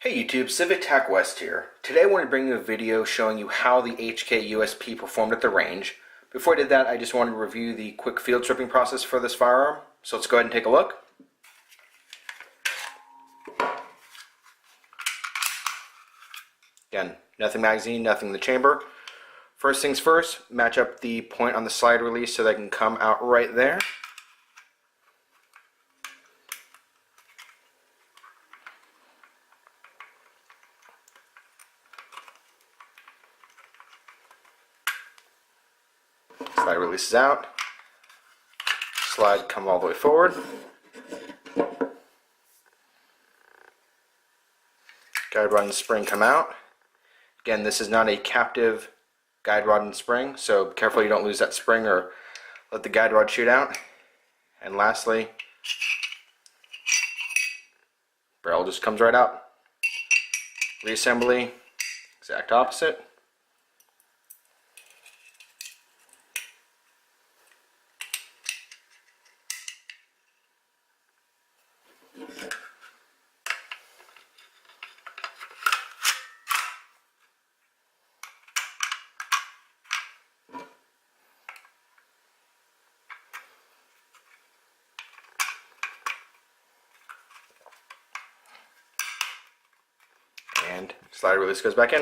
Hey YouTube, TacWest here. Today I want to bring you a video showing you how the HK USP performed at the range. Before I did that, I just wanted to review the quick field stripping process for this firearm. So let's go ahead and take a look. Again, nothing magazine, nothing in the chamber. First things first, match up the point on the slide release so that it can come out right there. Slide releases out. Slide come all the way forward. Guide rod and spring come out. Again, this is not a captive guide rod and spring, so be careful you don't lose that spring or let the guide rod shoot out. And lastly, barrel just comes right out. Reassembly, exact opposite. And slide release goes back in.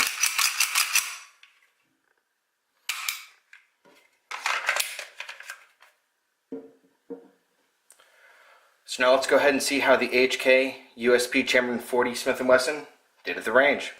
So now let's go ahead and see how the HK USP Chamberlain 40 Smith & Wesson did at the range.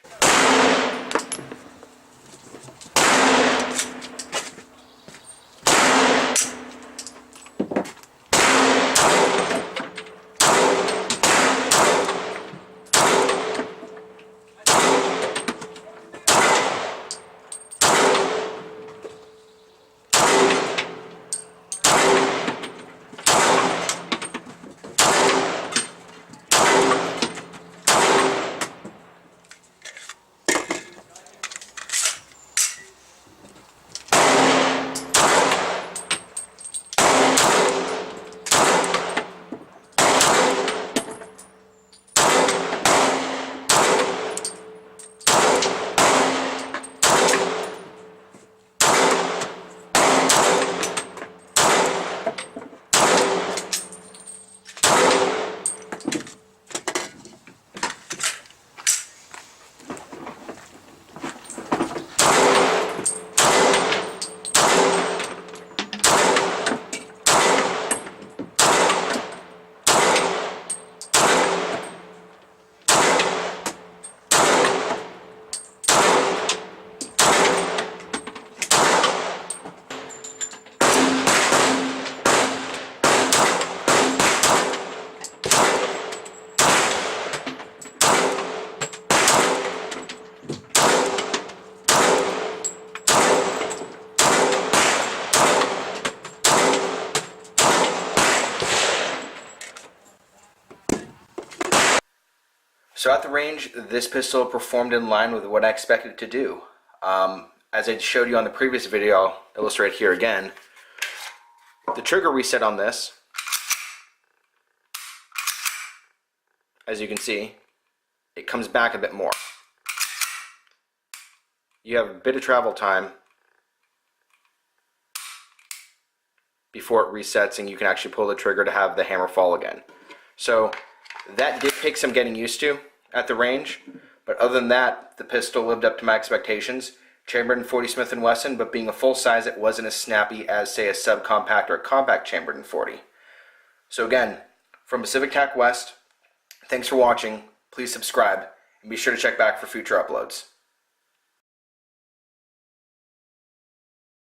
So at the range, this pistol performed in line with what I expected it to do. As I showed you on the previous video, I'll illustrate here again. The trigger reset on this, as you can see, it comes back a bit more. You have a bit of travel time before it resets and you can actually pull the trigger to have the hammer fall again. So that did take some getting used to at the range, but other than that, the pistol lived up to my expectations. Chamberlain 40 Smith & Wesson, but being a full size, it wasn't as snappy as, say, a subcompact or a compact Chamberlain 40. So again, from TacWest, thanks for watching. Please subscribe and be sure to check back for future uploads.